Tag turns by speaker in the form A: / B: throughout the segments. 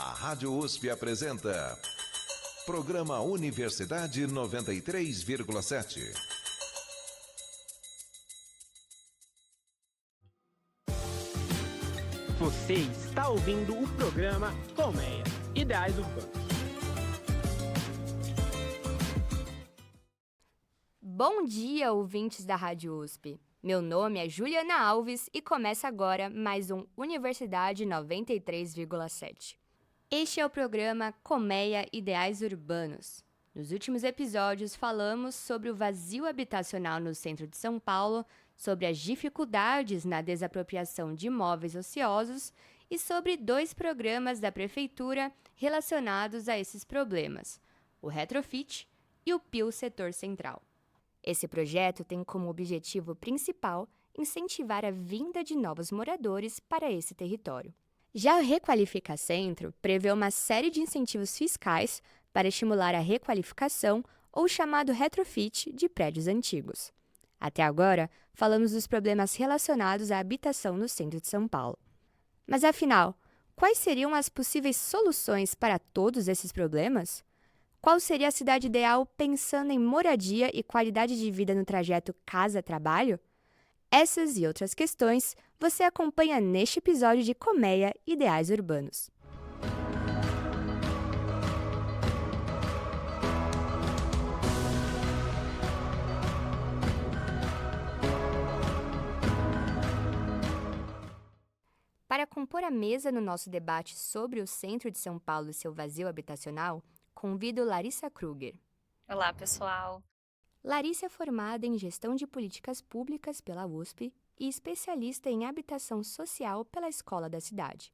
A: A Rádio USP apresenta Programa Universidade 93,7.
B: Você está ouvindo o programa Colmeia, Ideais Urbanos.
C: Bom dia, ouvintes da Rádio USP. Meu nome é Juliana Alves e começa agora mais um Universidade 93,7. Este é o programa Colmeia Ideais Urbanos. Nos últimos episódios falamos sobre o vazio habitacional no centro de São Paulo, sobre as dificuldades na desapropriação de imóveis ociosos e sobre 2 programas da Prefeitura relacionados a esses problemas, o Retrofit e o PIL Setor Central. Esse projeto tem como objetivo principal incentivar a vinda de novos moradores para esse território. Já o Requalifica Centro prevê uma série de incentivos fiscais para estimular a requalificação ou chamado retrofit de prédios antigos. Até agora, falamos dos problemas relacionados à habitação no centro de São Paulo. Mas afinal, quais seriam as possíveis soluções para todos esses problemas? Qual seria a cidade ideal pensando em moradia e qualidade de vida no trajeto casa-trabalho? Essas e outras questões você acompanha neste episódio de Colmeia Ideais Urbanos. Para compor a mesa no nosso debate sobre o centro de São Paulo e seu vazio habitacional, convido Larissa Kruger.
D: Olá, pessoal!
C: Larissa é formada em Gestão de Políticas Públicas pela USP e especialista em Habitação Social pela Escola da Cidade.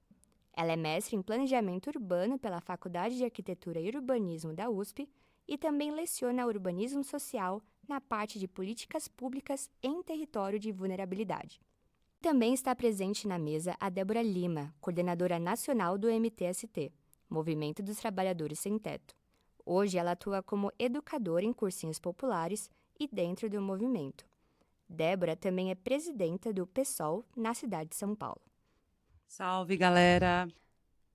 C: Ela é mestre em Planejamento Urbano pela Faculdade de Arquitetura e Urbanismo da USP e também leciona Urbanismo Social na parte de Políticas Públicas em Território de Vulnerabilidade. Também está presente na mesa a Débora Lima, coordenadora nacional do MTST, Movimento dos Trabalhadores Sem Teto. Hoje ela atua como educadora em cursinhos populares e dentro do movimento. Débora também é presidenta do PSOL na cidade de São Paulo.
E: Salve, galera!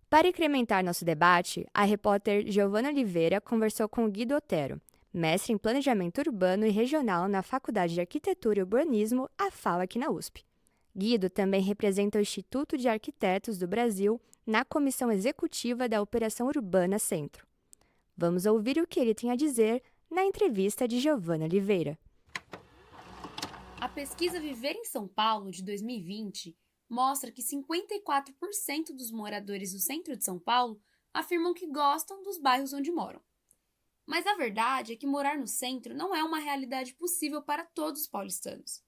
C: Para incrementar nosso debate, a repórter Giovana Oliveira conversou com o Guido Otero, mestre em Planejamento Urbano e Regional na Faculdade de Arquitetura e Urbanismo, a FAU aqui na USP. Guido também representa o Instituto de Arquitetos do Brasil na Comissão Executiva da Operação Urbana Centro. Vamos ouvir o que ele tem a dizer na entrevista de Giovana Oliveira.
F: A pesquisa Viver em São Paulo, de 2020, mostra que 54% dos moradores do centro de São Paulo afirmam que gostam dos bairros onde moram. Mas a verdade é que morar no centro não é uma realidade possível para todos os paulistanos.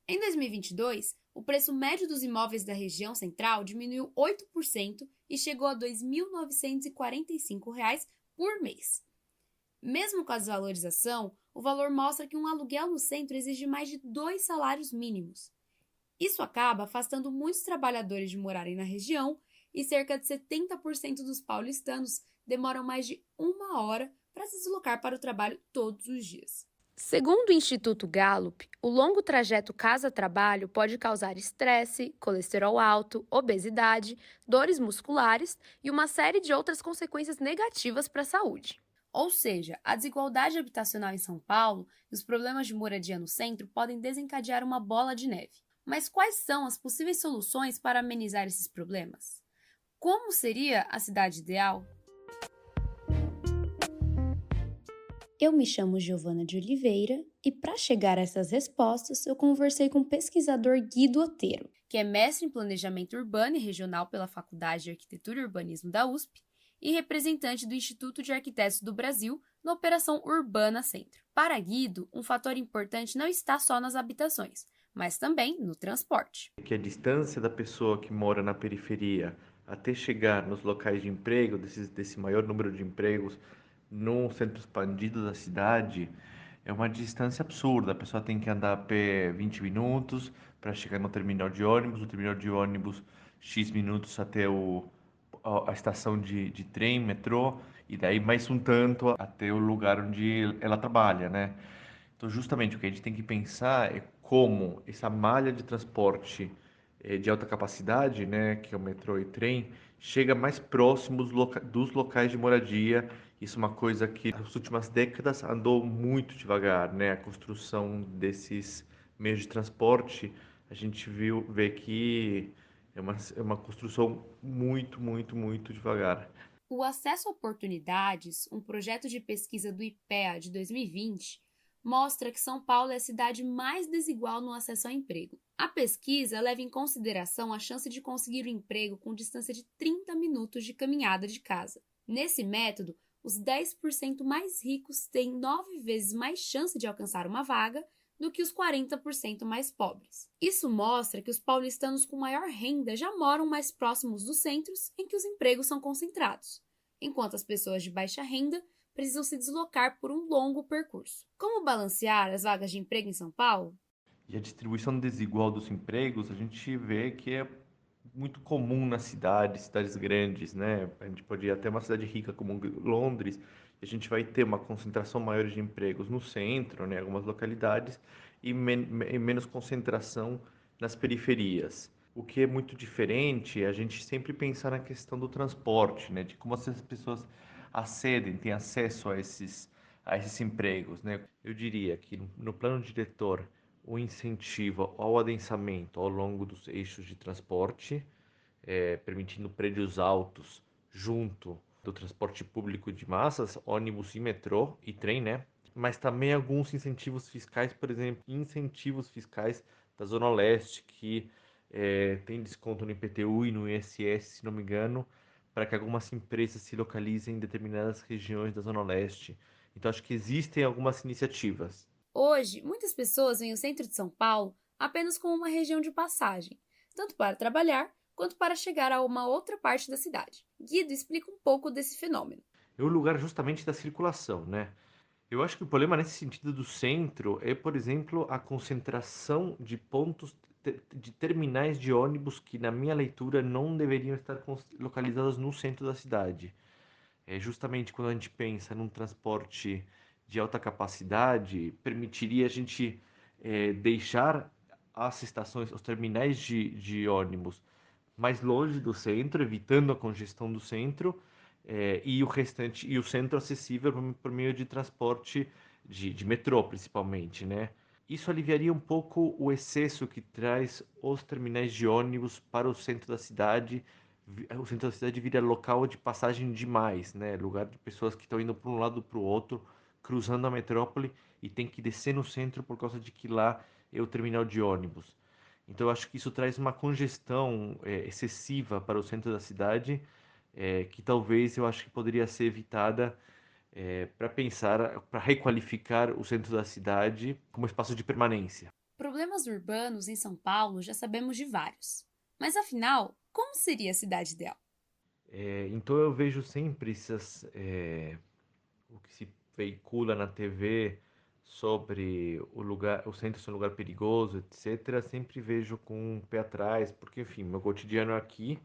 F: Em 2022, o preço médio dos imóveis da região central diminuiu 8% e chegou a R$ 2.945 por mês. Mesmo com a desvalorização, o valor mostra que um aluguel no centro exige mais de 2 salários mínimos. Isso acaba afastando muitos trabalhadores de morarem na região e cerca de 70% dos paulistanos demoram mais de 1 hora para se deslocar para o trabalho todos os dias.
D: Segundo o Instituto Gallup, o longo trajeto casa-trabalho pode causar estresse, colesterol alto, obesidade, dores musculares e uma série de outras consequências negativas para a saúde.
F: Ou seja, a desigualdade habitacional em São Paulo e os problemas de moradia no centro podem desencadear uma bola de neve. Mas quais são as possíveis soluções para amenizar esses problemas? Como seria a cidade ideal? Eu me chamo Giovana de Oliveira e, para chegar a essas respostas, eu conversei com o pesquisador Guido Otero, que é mestre em Planejamento Urbano e Regional pela Faculdade de Arquitetura e Urbanismo da USP e representante do Instituto de Arquitetos do Brasil na Operação Urbana Centro. Para Guido, um fator importante não está só nas habitações, mas também no transporte.
G: Que a distância da pessoa que mora na periferia até chegar nos locais de emprego, desse maior número de empregos, num centro expandido da cidade, é uma distância absurda. A pessoa tem que andar a pé 20 minutos para chegar no terminal de ônibus, X minutos até a estação de trem, metrô, e daí mais um tanto até o lugar onde ela trabalha, né? Então, justamente o que a gente tem que pensar é como essa malha de transporte de alta capacidade, né, que é o metrô e trem, chega mais próximo dos locais de moradia. Isso é uma coisa que nas últimas décadas andou muito devagar, né? A construção desses meios de transporte, a gente vê que é uma construção muito, muito, muito devagar.
F: O Acesso a Oportunidades, um projeto de pesquisa do IPEA de 2020, mostra que São Paulo é a cidade mais desigual no acesso ao emprego. A pesquisa leva em consideração a chance de conseguir um emprego com distância de 30 minutos de caminhada de casa. Nesse método, os 10% mais ricos têm 9 vezes mais chance de alcançar uma vaga do que os 40% mais pobres. Isso mostra que os paulistanos com maior renda já moram mais próximos dos centros em que os empregos são concentrados, enquanto as pessoas de baixa renda precisam se deslocar por um longo percurso. Como balancear as vagas de emprego em São Paulo?
G: E a distribuição desigual dos empregos, a gente vê que é muito comum nas cidades grandes, né? A gente pode ir até uma cidade rica como Londres, e a gente vai ter uma concentração maior de empregos no centro, né? Algumas localidades, e menos concentração nas periferias. O que é muito diferente é a gente sempre pensar na questão do transporte, né? De como essas pessoas acedem, têm acesso a esses empregos, né? Eu diria que no plano diretor, o incentivo ao adensamento ao longo dos eixos de transporte, permitindo prédios altos junto do transporte público de massas, ônibus e metrô e trem, né? Mas também alguns incentivos fiscais, por exemplo, incentivos fiscais da Zona Leste, que tem desconto no IPTU e no ISS, se não me engano, para que algumas empresas se localizem em determinadas regiões da Zona Leste. Então, acho que existem algumas iniciativas.
F: Hoje, muitas pessoas veem o centro de São Paulo apenas como uma região de passagem, tanto para trabalhar quanto para chegar a uma outra parte da cidade. Guido explica um pouco desse fenômeno.
G: É o lugar justamente da circulação, né? Eu acho que o problema nesse sentido do centro é, por exemplo, a concentração de pontos de terminais de ônibus que, na minha leitura, não deveriam estar localizados no centro da cidade. É justamente quando a gente pensa num transporte de alta capacidade, permitiria a gente deixar as estações, os terminais de ônibus mais longe do centro, evitando a congestão do centro, e o restante, e o centro acessível por meio de transporte de metrô, principalmente, né? Isso aliviaria um pouco o excesso que traz os terminais de ônibus para o centro da cidade. O centro da cidade vira local de passagem demais, né? Lugar de pessoas que estão indo para um lado para o outro, cruzando a metrópole e tem que descer no centro por causa de que lá é o terminal de ônibus. Então, eu acho que isso traz uma congestão excessiva para o centro da cidade, que talvez eu acho que poderia ser evitada para pensar, para requalificar o centro da cidade como espaço de permanência.
F: Problemas urbanos em São Paulo já sabemos de vários. Mas afinal, como seria a cidade ideal?
G: Então, eu vejo sempre o que se veicula na TV sobre o centro ser um lugar perigoso, etc., sempre vejo com um pé atrás, porque, enfim, meu cotidiano é aqui,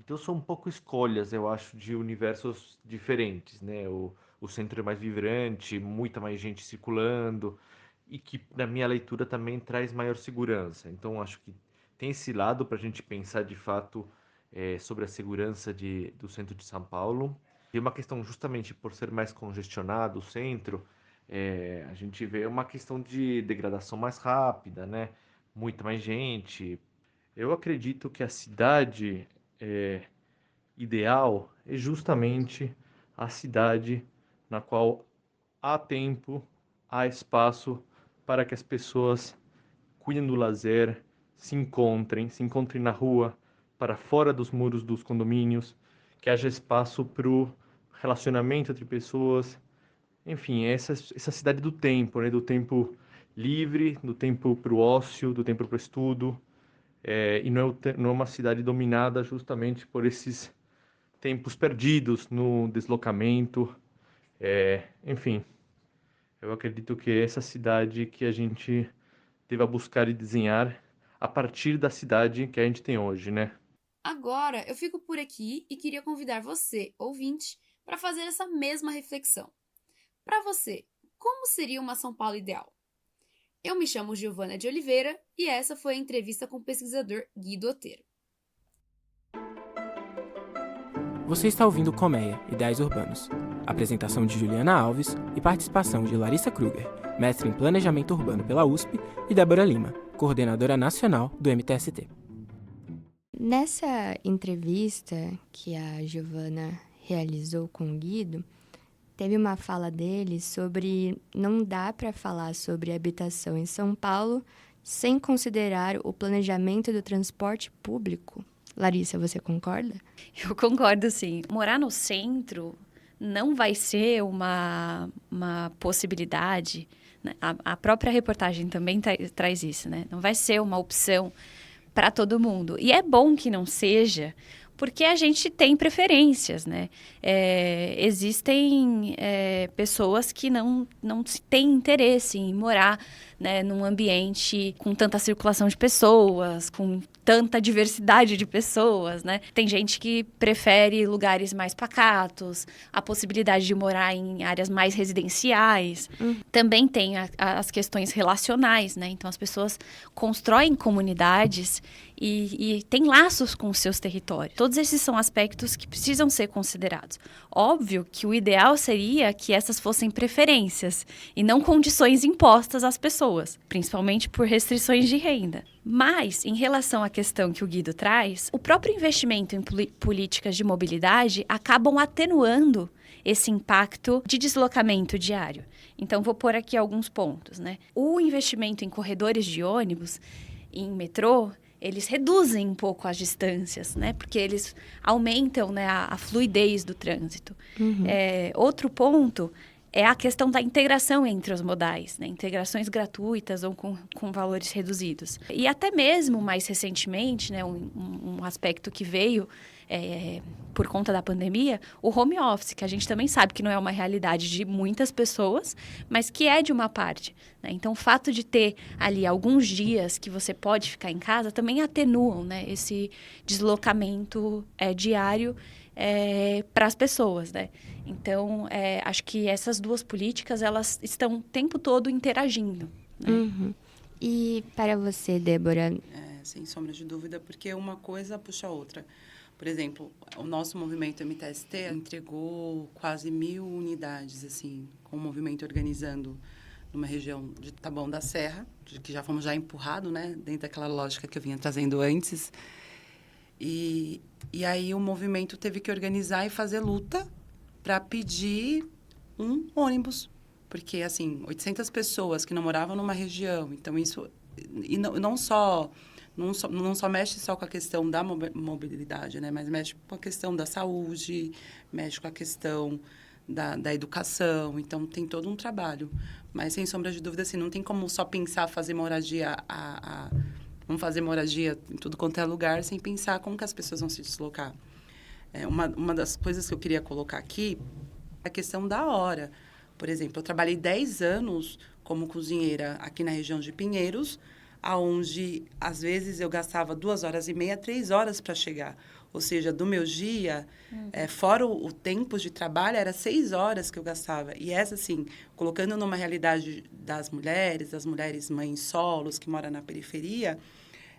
G: então são um pouco escolhas, eu acho, de universos diferentes, né? O centro é mais vibrante, muita mais gente circulando, e que, na minha leitura, também traz maior segurança. Então, acho que tem esse lado para a gente pensar, de fato, sobre a segurança do centro de São Paulo. E uma questão, justamente por ser mais congestionado o centro, a gente vê uma questão de degradação mais rápida, né? Muita mais gente. Eu acredito que a cidade ideal é justamente a cidade na qual há tempo, há espaço para que as pessoas cuidem do lazer, se encontrem na rua, para fora dos muros dos condomínios, que haja espaço para o relacionamento entre pessoas. Enfim, essa cidade do tempo, né? Do tempo livre, do tempo para o ócio, do tempo para o estudo. E não é uma cidade dominada justamente por esses tempos perdidos no deslocamento. Enfim, eu acredito que é essa cidade que a gente deva buscar e desenhar a partir da cidade que a gente tem hoje, né?
F: Agora eu fico por aqui e queria convidar você, ouvinte, para fazer essa mesma reflexão. Para você, como seria uma São Paulo ideal? Eu me chamo Giovana de Oliveira e essa foi a entrevista com o pesquisador Guido Otero.
B: Você está ouvindo Colmeia, Ideais Urbanos. Apresentação de Juliana Alves e participação de Larissa Kruger, mestre em Planejamento Urbano pela USP, e Débora Lima, coordenadora nacional do MTST.
C: Nessa entrevista que a Giovana realizou com o Guido, teve uma fala dele sobre não dá para falar sobre habitação em São Paulo sem considerar o planejamento do transporte público. Larissa, você concorda?
H: Eu concordo, sim. Morar no centro não vai ser uma possibilidade, né? A própria reportagem também traz isso, né? Não vai ser uma opção para todo mundo. E é bom que não seja, porque a gente tem preferências, né? Existem pessoas que não têm interesse em morar, né, num ambiente com tanta circulação de pessoas, com tanta diversidade de pessoas, né? Tem gente que prefere lugares mais pacatos, a possibilidade de morar em áreas mais residenciais. Também tem as questões relacionais, né? Então, as pessoas constroem comunidades e têm laços com os seus territórios. Todos esses são aspectos que precisam ser considerados. Óbvio que o ideal seria que essas fossem preferências e não condições impostas às pessoas, principalmente por restrições de renda. Mas, em relação à questão que o Guido traz, o próprio investimento em políticas de mobilidade acabam atenuando esse impacto de deslocamento diário. Então, vou pôr aqui alguns pontos, né? O investimento em corredores de ônibus, em metrô, eles reduzem um pouco as distâncias, né? Porque eles aumentam, né, a fluidez do trânsito. Outro ponto é a questão da integração entre os modais, né? Integrações gratuitas ou com valores reduzidos. E até mesmo, mais recentemente, né, um aspecto que veio por conta da pandemia, o home office, que a gente também sabe que não é uma realidade de muitas pessoas, mas que é de uma parte, né? Então, o fato de ter ali alguns dias que você pode ficar em casa também atenuam, né, esse deslocamento diário para as pessoas, né? Então, acho que essas duas políticas, elas estão o tempo todo interagindo, né?
C: E para você, Débora?
E: Sem sombra de dúvida, porque uma coisa puxa a outra. Por exemplo, o nosso movimento MTST entregou quase 1.000 unidades, assim, com o movimento organizando numa região de Taboão da Serra, que já fomos empurrado, né, dentro daquela lógica que eu vinha trazendo antes. E aí o movimento teve que organizar e fazer luta para pedir um ônibus. Porque, assim, 800 pessoas que não moravam numa região, então isso... E não só mexe só com a questão da mobilidade, né? Mas mexe com a questão da saúde, mexe com a questão da educação. Então, tem todo um trabalho. Mas, sem sombra de dúvida, assim, não tem como só pensar fazer moradia vamos fazer moradia em tudo quanto é lugar, sem pensar como que as pessoas vão se deslocar. Uma das coisas que eu queria colocar aqui é a questão da hora. Por exemplo, eu trabalhei 10 anos como cozinheira aqui na região de Pinheiros, onde, às vezes, eu gastava 2h30, 3 horas para chegar. Ou seja, do meu dia, fora o tempo de trabalho, era 6 horas que eu gastava. E essa, assim, colocando numa realidade das mulheres mães solos, que moram na periferia,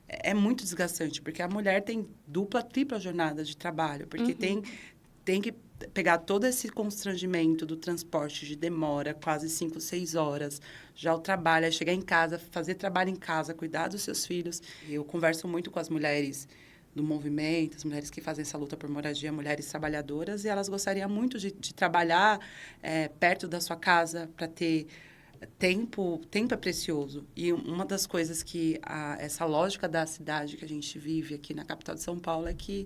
E: é muito desgastante, porque a mulher tem dupla, tripla jornada de trabalho, porque tem que pegar todo esse constrangimento do transporte de demora, quase 5, 6 horas, já o trabalho, é chegar em casa, fazer trabalho em casa, cuidar dos seus filhos. Eu converso muito com as mulheres do movimento, as mulheres que fazem essa luta por moradia, mulheres trabalhadoras, e elas gostariam muito de trabalhar perto da sua casa para ter tempo é precioso. E uma das coisas que essa lógica da cidade que a gente vive aqui na capital de São Paulo é que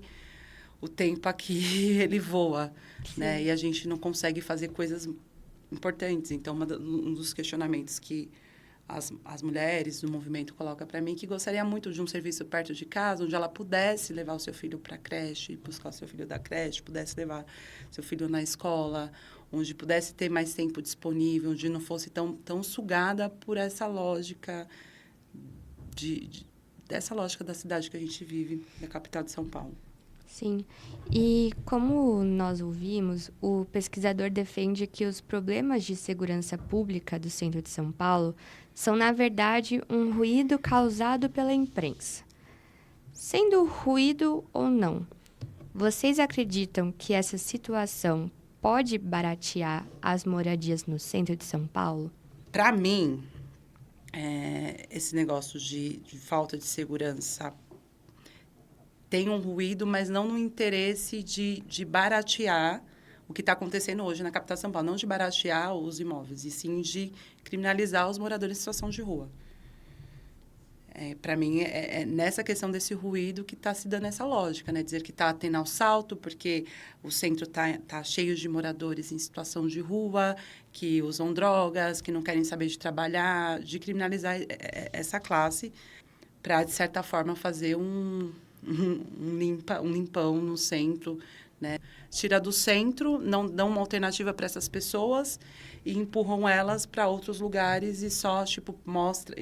E: o tempo aqui, ele voa, né? E a gente não consegue fazer coisas importantes. Então, um dos questionamentos que as mulheres do movimento colocam para mim, que gostaria muito de um serviço perto de casa, onde ela pudesse levar o seu filho para a creche, buscar o seu filho da creche, pudesse levar seu filho na escola, onde pudesse ter mais tempo disponível, onde não fosse tão sugada por essa lógica dessa lógica da cidade que a gente vive, da capital de São Paulo.
C: Sim. E como nós ouvimos, o pesquisador defende que os problemas de segurança pública do centro de São Paulo são, na verdade, um ruído causado pela imprensa. Sendo ruído ou não, vocês acreditam que essa situação pode baratear as moradias no centro de São Paulo?
E: Para mim, esse negócio de falta de segurança tem um ruído, mas não no interesse de baratear o que está acontecendo hoje na capital de São Paulo. Não de baratear os imóveis, e sim de criminalizar os moradores em situação de rua. Para mim, é nessa questão desse ruído que está se dando essa lógica, né? Dizer que está tendo assalto porque o centro tá cheio de moradores em situação de rua, que usam drogas, que não querem saber de trabalhar, de criminalizar essa classe para, de certa forma, fazer um limpão no centro, né? Tira do centro, não dão uma alternativa para essas pessoas e empurram elas para outros lugares e só, mostra...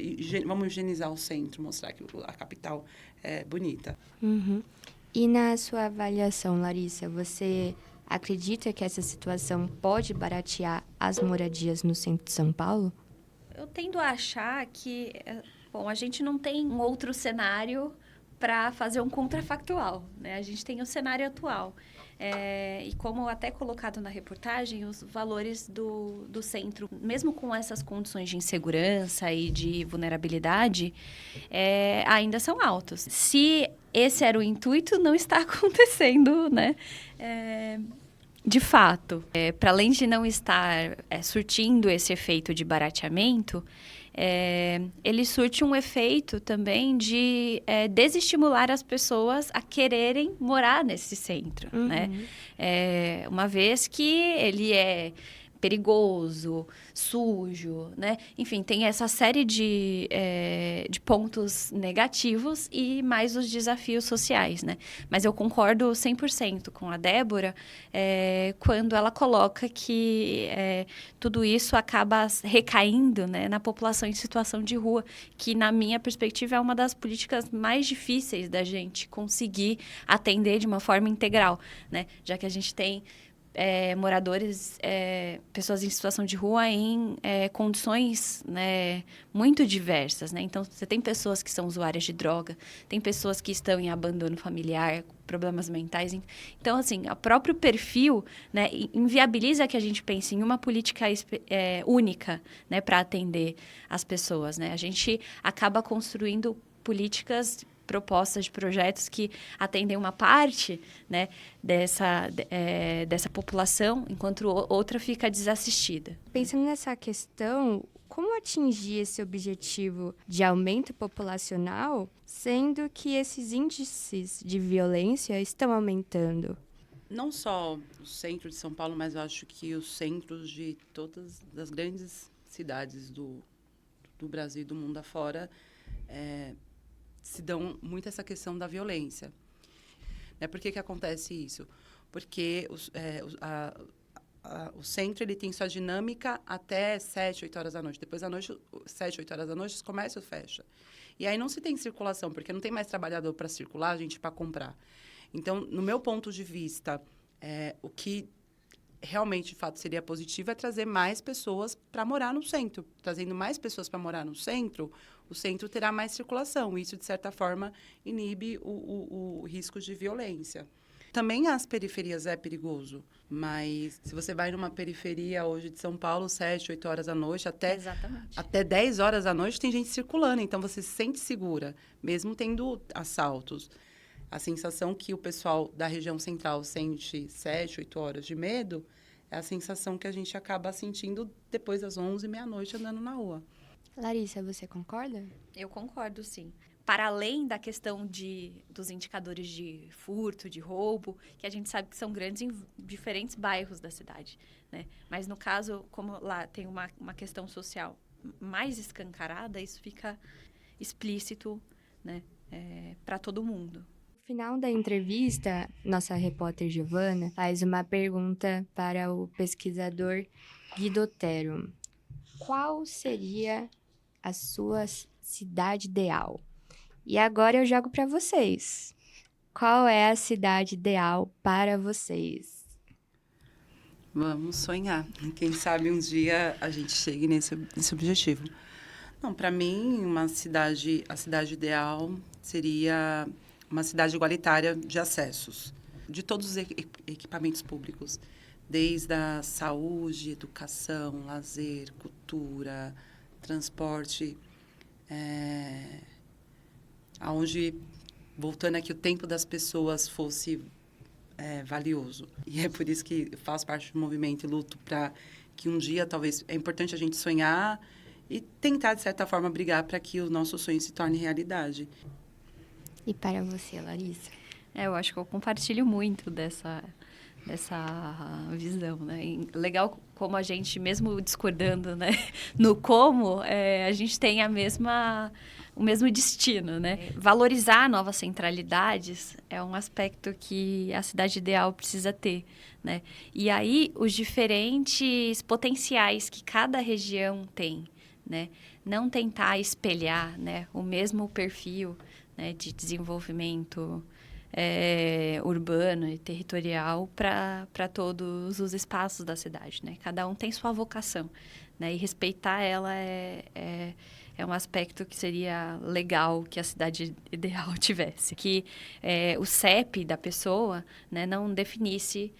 E: Vamos higienizar o centro, mostrar que a capital é bonita.
C: Uhum. E na sua avaliação, Larissa, você acredita que essa situação pode baratear as moradias no centro de São Paulo?
H: Eu tendo a achar que, a gente não tem um outro cenário para fazer um contrafactual, né? A gente tem o cenário atual. E como até colocado na reportagem, os valores do centro, mesmo com essas condições de insegurança e de vulnerabilidade, ainda são altos. Se esse era o intuito, não está acontecendo, né? De fato, para além de não estar surtindo esse efeito de barateamento, ele surte um efeito também de desestimular as pessoas a quererem morar nesse centro, né? Uma vez que ele é perigoso, sujo, né? Enfim, tem essa série de pontos negativos e mais os desafios sociais, né? Mas eu concordo 100% com a Débora quando ela coloca que tudo isso acaba recaindo, né, na população em situação de rua, que, na minha perspectiva, é uma das políticas mais difíceis da gente conseguir atender de uma forma integral, né? Já que a gente tem moradores, pessoas em situação de rua em condições, né, muito diversas, né? Então, você tem pessoas que são usuárias de droga, tem pessoas que estão em abandono familiar, problemas mentais. Então, assim, o próprio perfil, né, inviabiliza que a gente pense em uma política única, né, para atender as pessoas, né? A gente acaba construindo políticas, propostas de projetos que atendem uma parte, né, dessa população, enquanto outra fica desassistida.
C: Pensando nessa questão, como atingir esse objetivo de aumento populacional, sendo que esses índices de violência estão aumentando?
E: Não só o centro de São Paulo, mas eu acho que os centros de todas as grandes cidades do Brasil e do mundo afora se dão muito essa questão da violência. Por que acontece isso? Porque o centro ele tem sua dinâmica até 7, 8 horas da noite. Depois da noite, 7, 8 horas da noite, o comércio fecha. E aí não se tem circulação, porque não tem mais trabalhador para circular, gente para comprar. Então, no meu ponto de vista, o que realmente, de fato, seria positivo é trazer mais pessoas para morar no centro. Trazendo mais pessoas para morar no centro, o centro terá mais circulação. Isso, de certa forma, inibe o risco de violência. Também as periferias é perigoso, mas se você vai numa periferia hoje de São Paulo, 7, 8 horas da noite, até 10 horas da noite tem gente circulando, então você se sente segura, mesmo tendo assaltos. A sensação que o pessoal da região central sente 7, 8 horas de medo é a sensação que a gente acaba sentindo depois das 11, meia-noite, andando na rua.
C: Larissa, você concorda?
H: Eu concordo, sim. Para além da questão dos indicadores de furto, de roubo, que a gente sabe que são grandes em diferentes bairros da cidade, né? Mas, no caso, como lá tem uma questão social mais escancarada, isso fica explícito, né, para todo mundo.
C: No final da entrevista, nossa repórter Giovana faz uma pergunta para o pesquisador Guido Otero. Qual seria a sua cidade ideal? E agora eu jogo para vocês. Qual é a cidade ideal para vocês?
E: Vamos sonhar. Quem sabe um dia a gente chegue nesse objetivo. Não, para mim, a cidade ideal seria uma cidade igualitária de acessos, de todos os equipamentos públicos, desde a saúde, educação, lazer, cultura, transporte, aonde, voltando aqui, o tempo das pessoas fosse valioso. E é por isso que eu faço parte do movimento e luto para que um dia, talvez, é importante a gente sonhar e tentar, de certa forma, brigar para que o nosso sonho se torne realidade.
C: E para você, Larissa?
H: Eu acho que eu compartilho muito dessa visão, né? E legal como a gente, mesmo discordando, né, no como, a gente tem o mesmo destino, né? Valorizar novas centralidades é um aspecto que a cidade ideal precisa ter, né? E aí, os diferentes potenciais que cada região tem, né? Não tentar espelhar, né, o mesmo perfil, né, de desenvolvimento urbano e territorial para todos os espaços da cidade, né? Cada um tem sua vocação, né? E respeitar ela é um aspecto que seria legal que a cidade ideal tivesse. Que o CEP da pessoa, né, não definisse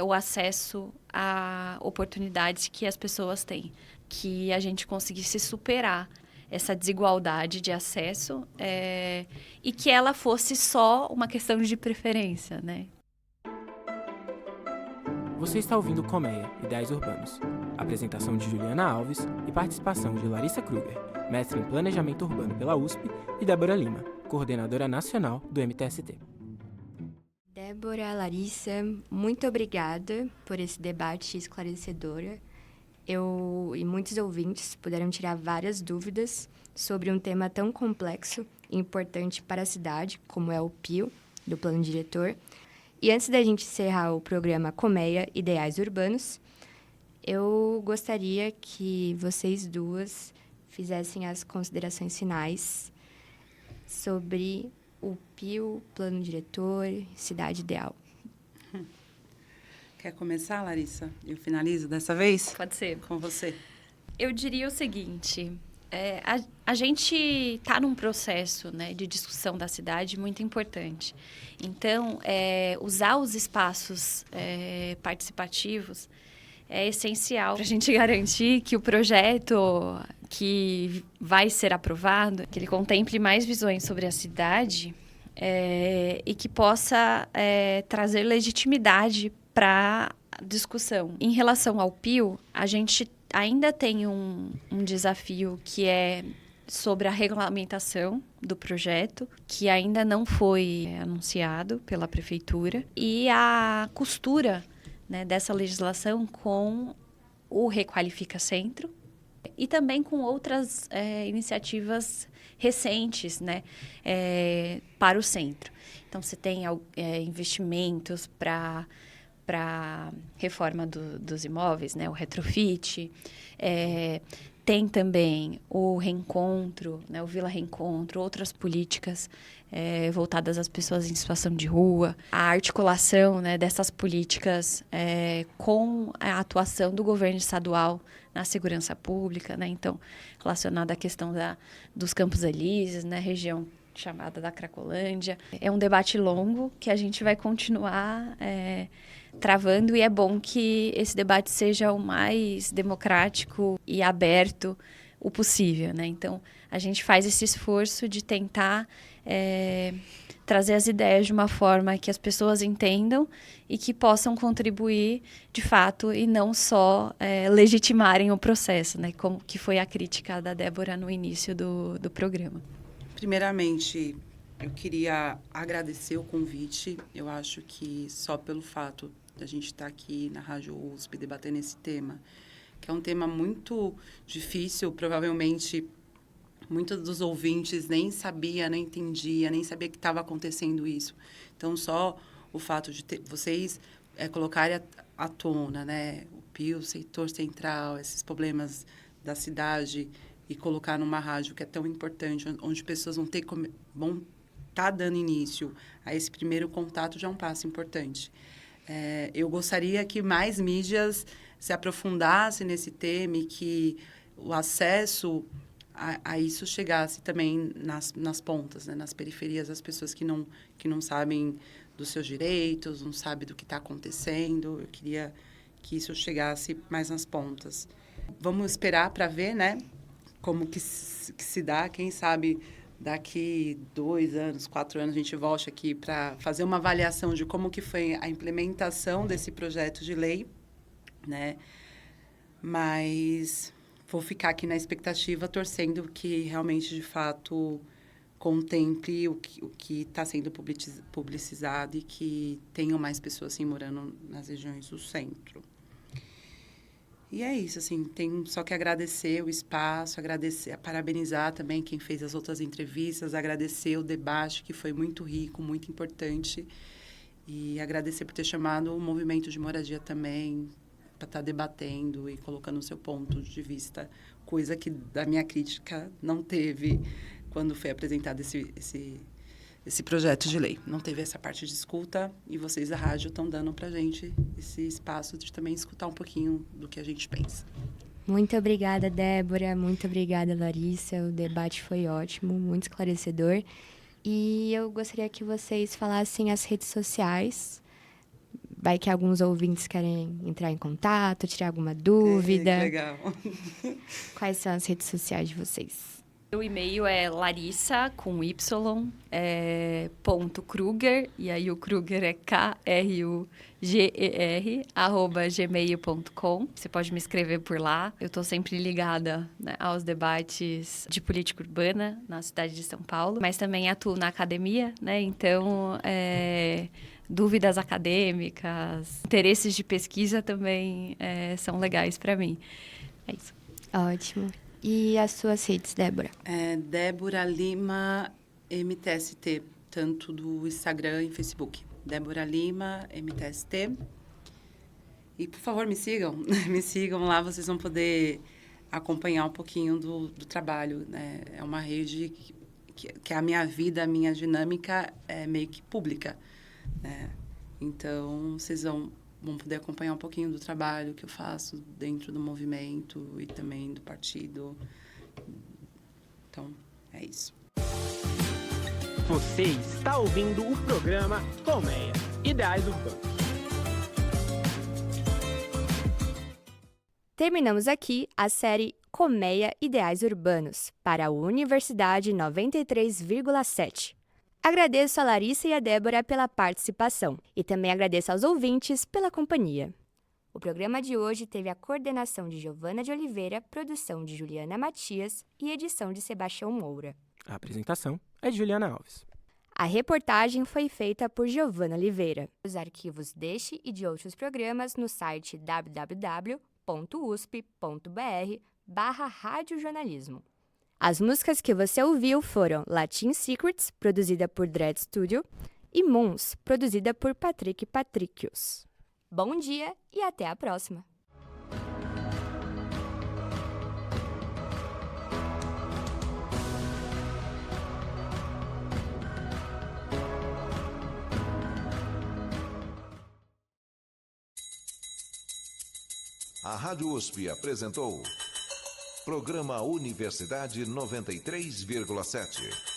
H: o acesso a oportunidades que as pessoas têm. Que a gente conseguisse superar essa desigualdade de acesso e que ela fosse só uma questão de preferência, né?
B: Você está ouvindo Colmeia, Ideais Urbanos. Apresentação de Juliana Alves e participação de Larissa Kruger, mestre em Planejamento Urbano pela USP, e Débora Lima, coordenadora nacional do MTST.
C: Débora, Larissa, muito obrigada por esse debate esclarecedor. Eu e muitos ouvintes puderam tirar várias dúvidas sobre um tema tão complexo e importante para a cidade, como é o PIO, do Plano Diretor. E antes da gente encerrar o programa Colmeia Ideais Urbanos, eu gostaria que vocês duas fizessem as considerações finais sobre o PIO, Plano Diretor, Cidade Ideal.
E: Quer começar, Larissa? Eu finalizo dessa vez?
H: Pode ser.
E: Com você.
H: Eu diria o seguinte, a gente está num processo, né, de discussão da cidade muito importante. Então, usar os espaços participativos é essencial para a gente garantir que o projeto que vai ser aprovado, que ele contemple mais visões sobre a cidade e que possa trazer legitimidade para a discussão. Em relação ao PIO, a gente ainda tem um desafio que é sobre a regulamentação do projeto, que ainda não foi anunciado pela prefeitura, e a costura, né, dessa legislação com o Requalifica Centro e também com outras iniciativas recentes, né, para o centro. Então, você tem investimentos para reforma dos imóveis, né, o retrofit, tem também o reencontro, né, o Vila Reencontro, outras políticas voltadas às pessoas em situação de rua, a articulação, né, dessas políticas com a atuação do governo estadual na segurança pública, né, então, relacionada à questão dos Campos Elíseos, né, região chamada da Cracolândia. É um debate longo que a gente vai continuar travando, e é bom que esse debate seja o mais democrático e aberto o possível, né? Então, a gente faz esse esforço de tentar trazer as ideias de uma forma que as pessoas entendam e que possam contribuir de fato e não só legitimarem o processo, né? Como que foi a crítica da Débora no início do programa.
E: Primeiramente, eu queria agradecer o convite. Eu acho que só pelo fato de a gente estar aqui na Rádio USP debatendo esse tema, que é um tema muito difícil, provavelmente muitos dos ouvintes nem sabia, nem entendia, nem sabia que estava acontecendo isso. Então, só o fato de vocês colocarem à tona, né, o PIO, o setor central, esses problemas da cidade, e colocar numa rádio que é tão importante, onde pessoas vão está dando início a esse primeiro contato já é um passo importante. Eu gostaria que mais mídias se aprofundassem nesse tema e que o acesso a isso chegasse também nas pontas, né? Nas periferias, as pessoas que não sabem dos seus direitos, não sabem do que está acontecendo. Eu queria que isso chegasse mais nas pontas. Vamos esperar para ver, né? Como que se dá, quem sabe daqui 2 anos, 4 anos, a gente volte aqui para fazer uma avaliação de como que foi a implementação desse projeto de lei, né? Mas vou ficar aqui na expectativa, torcendo que realmente, de fato, contemple o que está sendo publicizado e que tenham mais pessoas assim, morando nas regiões do centro. E é isso, assim, tenho só que agradecer o espaço, parabenizar também quem fez as outras entrevistas, agradecer o debate, que foi muito rico, muito importante, e agradecer por ter chamado o movimento de moradia também, para estar debatendo e colocando o seu ponto de vista, coisa que da minha crítica não teve quando foi apresentado esse projeto de lei. Não teve essa parte de escuta e vocês da rádio estão dando para a gente esse espaço de também escutar um pouquinho do que a gente pensa.
C: Muito obrigada, Débora. Muito obrigada, Larissa. O debate foi ótimo, muito esclarecedor. E eu gostaria que vocês falassem as redes sociais. Vai que alguns ouvintes querem entrar em contato, tirar alguma dúvida.
E: Que legal.
C: Quais são as redes sociais de vocês?
H: O e-mail é Larissa, com Y, ponto Kruger, e aí o Kruger é KRUGER, @gmail.com. Você pode me escrever por lá. Eu estou sempre ligada, né, aos debates de política urbana na cidade de São Paulo, mas também atuo na academia, né? Então, dúvidas acadêmicas, interesses de pesquisa também são legais para mim. É isso.
C: Ótimo. E as suas redes, Débora?
E: Débora Lima MTST, tanto do Instagram e Facebook. Débora Lima MTST. E, por favor, me sigam. Me sigam lá, vocês vão poder acompanhar um pouquinho do trabalho, né? É uma rede que a minha vida, a minha dinâmica é meio que pública, né? Então, vocês vão poder acompanhar um pouquinho do trabalho que eu faço dentro do movimento e também do partido. Então, é isso.
B: Você está ouvindo o programa Colmeia, Ideais Urbanos.
C: Terminamos aqui a série Colmeia Ideais Urbanos, para a Universidade 93,7. Agradeço a Larissa e a Débora pela participação e também agradeço aos ouvintes pela companhia. O programa de hoje teve a coordenação de Giovana de Oliveira, produção de Juliana Matias e edição de Sebastião Moura.
B: A apresentação é de Juliana Alves.
C: A reportagem foi feita por Giovana Oliveira. Os arquivos deste e de outros programas no site www.usp.br/radiojornalismo. As músicas que você ouviu foram Latin Secrets, produzida por Dread Studio, e Mons, produzida por Patrick Patricios. Bom dia e até a próxima!
A: A Rádio USP apresentou Programa Universidade 93,7.